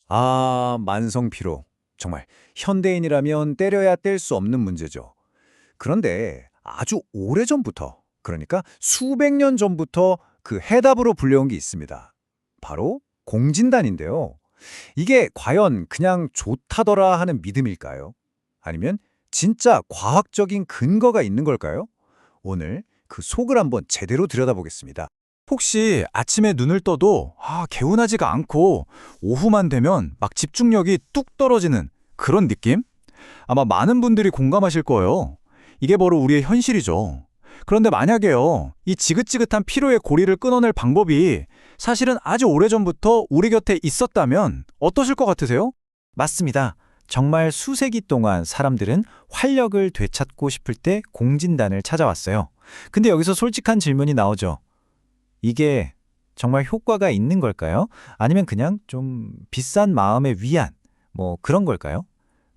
만성 피로. 정말 현대인이라면 때려야 뗄 수 없는 문제죠. 그런데 아주 오래전부터, 그러니까 수백 년 전부터 그 해답으로 불려온 게 있습니다. 바로 공진단인데요. 이게 과연 그냥 좋다더라 하는 믿음일까요? 아니면 진짜 과학적인 근거가 있는 걸까요? 오늘 그 속을 한번 제대로 들여다보겠습니다. 혹시 아침에 눈을 떠도 개운하지가 않고 오후만 되면 막 집중력이 뚝 떨어지는 그런 느낌? 아마 많은 분들이 공감하실 거예요. 이게 바로 우리의 현실이죠. 그런데 만약에요, 이 지긋지긋한 피로의 고리를 끊어낼 방법이 사실은 아주 오래전부터 우리 곁에 있었다면 어떠실 것 같으세요? 맞습니다. 정말 수세기 동안 사람들은 활력을 되찾고 싶을 때 공진단을 찾아왔어요. 근데 여기서 솔직한 질문이 나오죠. 이게 정말 효과가 있는 걸까요? 아니면 그냥 좀 비싼 마음의 위안, 그런 걸까요?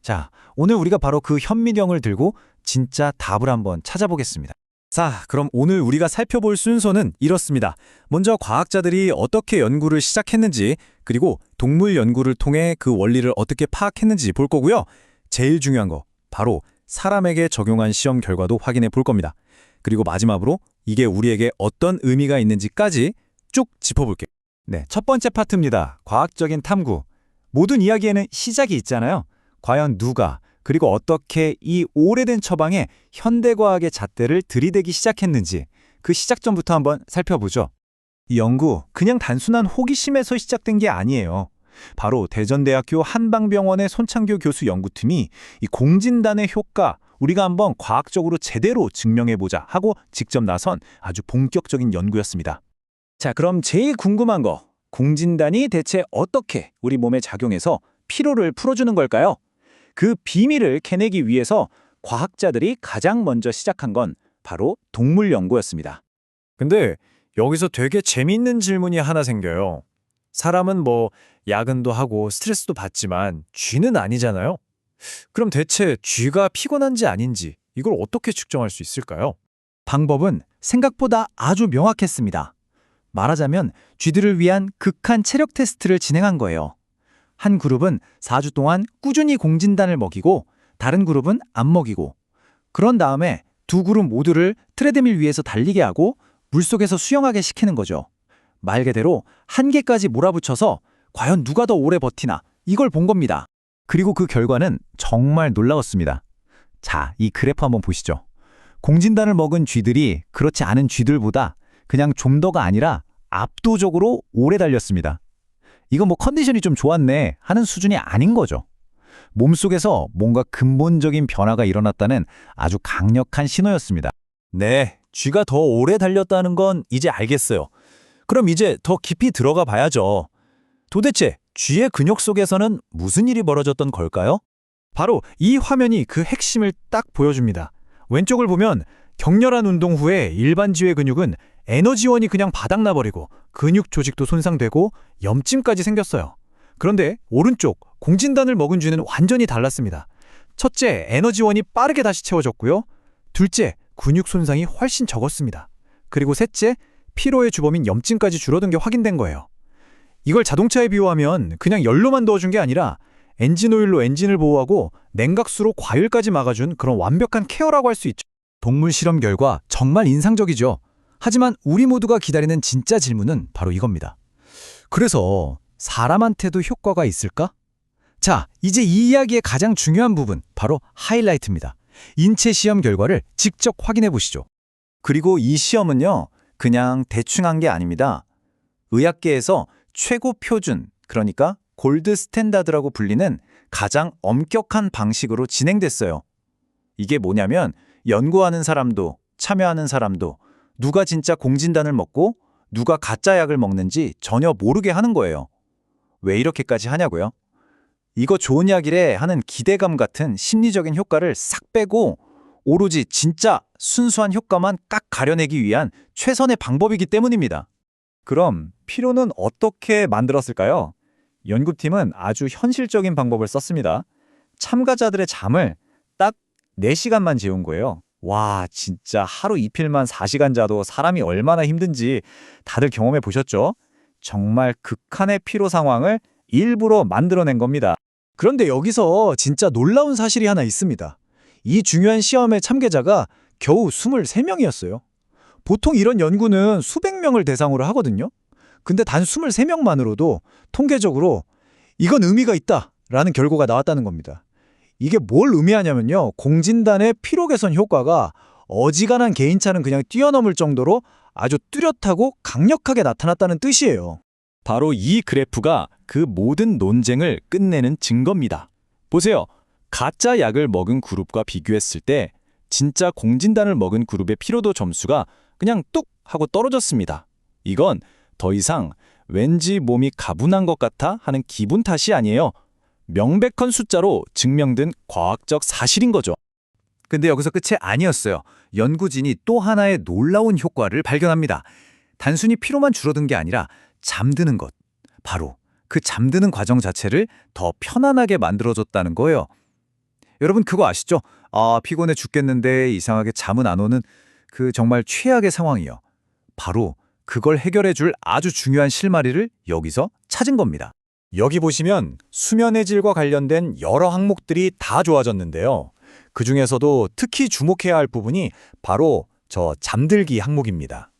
자, 오늘 우리가 바로 그 현미경을 들고 진짜 답을 한번 찾아보겠습니다. 자, 그럼 오늘 우리가 살펴볼 순서는 이렇습니다. 먼저 과학자들이 어떻게 연구를 시작했는지, 그리고 동물 연구를 통해 그 원리를 어떻게 파악했는지 볼 거고요. 제일 중요한 거, 바로 사람에게 적용한 시험 결과도 확인해 볼 겁니다. 그리고 마지막으로 이게 우리에게 어떤 의미가 있는지까지 쭉 짚어볼게요. 네, 첫 번째 파트입니다. 과학적인 탐구. 모든 이야기에는 시작이 있잖아요. 과연 누가, 그리고 어떻게 이 오래된 처방에 현대과학의 잣대를 들이대기 시작했는지 그 시작점부터 한번 살펴보죠. 이 연구, 그냥 단순한 호기심에서 시작된 게 아니에요. 바로 대전대학교 한방병원의 손창규 교수 연구팀이 이 공진단의 효과, 우리가 한번 과학적으로 제대로 증명해보자 하고 직접 나선 아주 본격적인 연구였습니다. 자, 그럼 제일 궁금한 거, 공진단이 대체 어떻게 우리 몸에 작용해서 피로를 풀어주는 걸까요? 그 비밀을 캐내기 위해서 과학자들이 가장 먼저 시작한 건 바로 동물 연구였습니다. 근데 여기서 되게 재미있는 질문이 하나 생겨요. 사람은 야근도 하고 스트레스도 받지만 쥐는 아니잖아요. 그럼 대체 쥐가 피곤한지 아닌지 이걸 어떻게 측정할 수 있을까요? 방법은 생각보다 아주 명확했습니다. 말하자면 쥐들을 위한 극한 체력 테스트를 진행한 거예요. 한 그룹은 4주 동안 꾸준히 공진단을 먹이고 다른 그룹은 안 먹이고, 그런 다음에 두 그룹 모두를 트레드밀 위에서 달리게 하고 물속에서 수영하게 시키는 거죠. 말 그대로 한계까지 몰아붙여서 과연 누가 더 오래 버티나 이걸 본 겁니다. 그리고 그 결과는 정말 놀라웠습니다. 자, 이 그래프 한번 보시죠. 공진단을 먹은 쥐들이 그렇지 않은 쥐들보다 그냥 좀 더가 아니라 압도적으로 오래 달렸습니다. 이거 컨디션이 좀 좋았네 하는 수준이 아닌 거죠. 몸속에서 뭔가 근본적인 변화가 일어났다는 아주 강력한 신호였습니다. 네, 쥐가 더 오래 달렸다는 건 이제 알겠어요. 그럼 이제 더 깊이 들어가 봐야죠. 도대체 쥐의 근육 속에서는 무슨 일이 벌어졌던 걸까요? 바로 이 화면이 그 핵심을 딱 보여줍니다. 왼쪽을 보면 격렬한 운동 후에 일반 쥐의 근육은 에너지원이 그냥 바닥나버리고 근육 조직도 손상되고 염증까지 생겼어요. 그런데 오른쪽 공진단을 먹은 쥐는 완전히 달랐습니다. 첫째, 에너지원이 빠르게 다시 채워졌고요. 둘째, 근육 손상이 훨씬 적었습니다. 그리고 셋째, 피로의 주범인 염증까지 줄어든 게 확인된 거예요. 이걸 자동차에 비유하면 그냥 연료만 넣어준 게 아니라 엔진오일로 엔진을 보호하고 냉각수로 과율까지 막아준 그런 완벽한 케어라고 할 수 있죠. 동물 실험 결과 정말 인상적이죠. 하지만 우리 모두가 기다리는 진짜 질문은 바로 이겁니다. 그래서 사람한테도 효과가 있을까? 자, 이제 이 이야기의 가장 중요한 부분, 바로 하이라이트입니다. 인체 시험 결과를 직접 확인해 보시죠. 그리고 이 시험은요, 그냥 대충 한 게 아닙니다. 의학계에서 최고 표준, 그러니까 골드 스탠다드라고 불리는 가장 엄격한 방식으로 진행됐어요. 이게 뭐냐면 연구하는 사람도 참여하는 사람도 누가 진짜 공진단을 먹고 누가 가짜 약을 먹는지 전혀 모르게 하는 거예요. 왜 이렇게까지 하냐고요? 이거 좋은 약이래 하는 기대감 같은 심리적인 효과를 싹 빼고 오로지 진짜 순수한 효과만 깍 가려내기 위한 최선의 방법이기 때문입니다. 그럼 피로는 어떻게 만들었을까요? 연구팀은 아주 현실적인 방법을 썼습니다. 참가자들의 잠을 딱 4시간만 재운 거예요. 와, 진짜 하루 이틀만 4시간 자도 사람이 얼마나 힘든지 다들 경험해 보셨죠? 정말 극한의 피로 상황을 일부러 만들어낸 겁니다. 그런데 여기서 진짜 놀라운 사실이 하나 있습니다. 이 중요한 시험의 참가자가 겨우 23명이었어요. 보통 이런 연구는 수백 명을 대상으로 하거든요. 근데 단 23명만으로도 통계적으로 이건 의미가 있다라는 결과가 나왔다는 겁니다. 이게 뭘 의미하냐면요. 공진단의 피로 개선 효과가 어지간한 개인차는 그냥 뛰어넘을 정도로 아주 뚜렷하고 강력하게 나타났다는 뜻이에요. 바로 이 그래프가 그 모든 논쟁을 끝내는 증거입니다. 보세요. 가짜 약을 먹은 그룹과 비교했을 때 진짜 공진단을 먹은 그룹의 피로도 점수가 그냥 뚝 하고 떨어졌습니다. 이건 더 이상 왠지 몸이 가분한 것 같아 하는 기분 탓이 아니에요. 명백한 숫자로 증명된 과학적 사실인 거죠. 근데 여기서 끝이 아니었어요. 연구진이 또 하나의 놀라운 효과를 발견합니다. 단순히 피로만 줄어든 게 아니라 잠드는 것. 바로 그 잠드는 과정 자체를 더 편안하게 만들어줬다는 거예요. 여러분 그거 아시죠? 피곤해 죽겠는데 이상하게 잠은 안 오는 그 정말 최악의 상황이요. 바로 그걸 해결해 줄 아주 중요한 실마리를 여기서 찾은 겁니다. 여기 보시면 수면의 질과 관련된 여러 항목들이 다 좋아졌는데요. 그중에서도 특히 주목해야 할 부분이 바로 저 잠들기 항목입니다.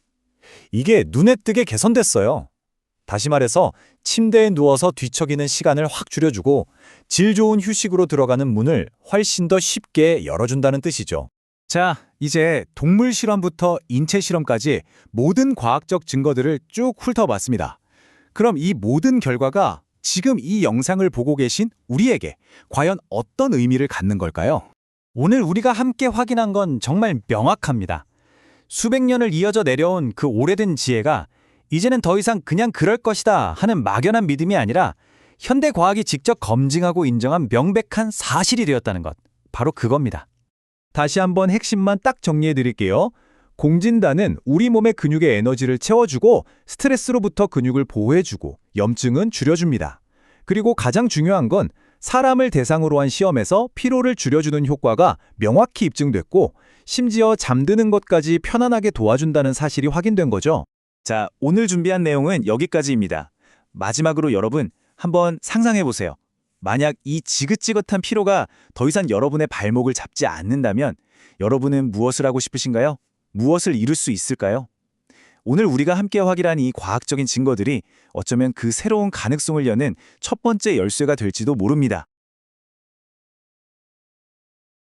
이게 눈에 띄게 개선됐어요. 다시 말해서 침대에 누워서 뒤척이는 시간을 확 줄여주고 질 좋은 휴식으로 들어가는 문을 훨씬 더 쉽게 열어준다는 뜻이죠. 자, 이제 동물 실험부터 인체 실험까지 모든 과학적 증거들을 쭉 훑어봤습니다. 그럼 이 모든 결과가 지금 이 영상을 보고 계신 우리에게 과연 어떤 의미를 갖는 걸까요? 오늘 우리가 함께 확인한 건 정말 명확합니다. 수백 년을 이어져 내려온 그 오래된 지혜가 이제는 더 이상 그냥 그럴 것이다 하는 막연한 믿음이 아니라 현대 과학이 직접 검증하고 인정한 명백한 사실이 되었다는 것. 바로 그겁니다. 다시 한번 핵심만 딱 정리해 드릴게요. 공진단은 우리 몸의 근육의 에너지를 채워주고 스트레스로부터 근육을 보호해주고 염증은 줄여줍니다. 그리고 가장 중요한 건 사람을 대상으로 한 시험에서 피로를 줄여주는 효과가 명확히 입증됐고 심지어 잠드는 것까지 편안하게 도와준다는 사실이 확인된 거죠. 자, 오늘 준비한 내용은 여기까지입니다. 마지막으로 여러분 한번 상상해 보세요. 만약 이 지긋지긋한 피로가 더 이상 여러분의 발목을 잡지 않는다면 여러분은 무엇을 하고 싶으신가요? 무엇을 이룰 수 있을까요? 오늘 우리가 함께 확인한 이 과학적인 증거들이 어쩌면 그 새로운 가능성을 여는 첫 번째 열쇠가 될지도 모릅니다.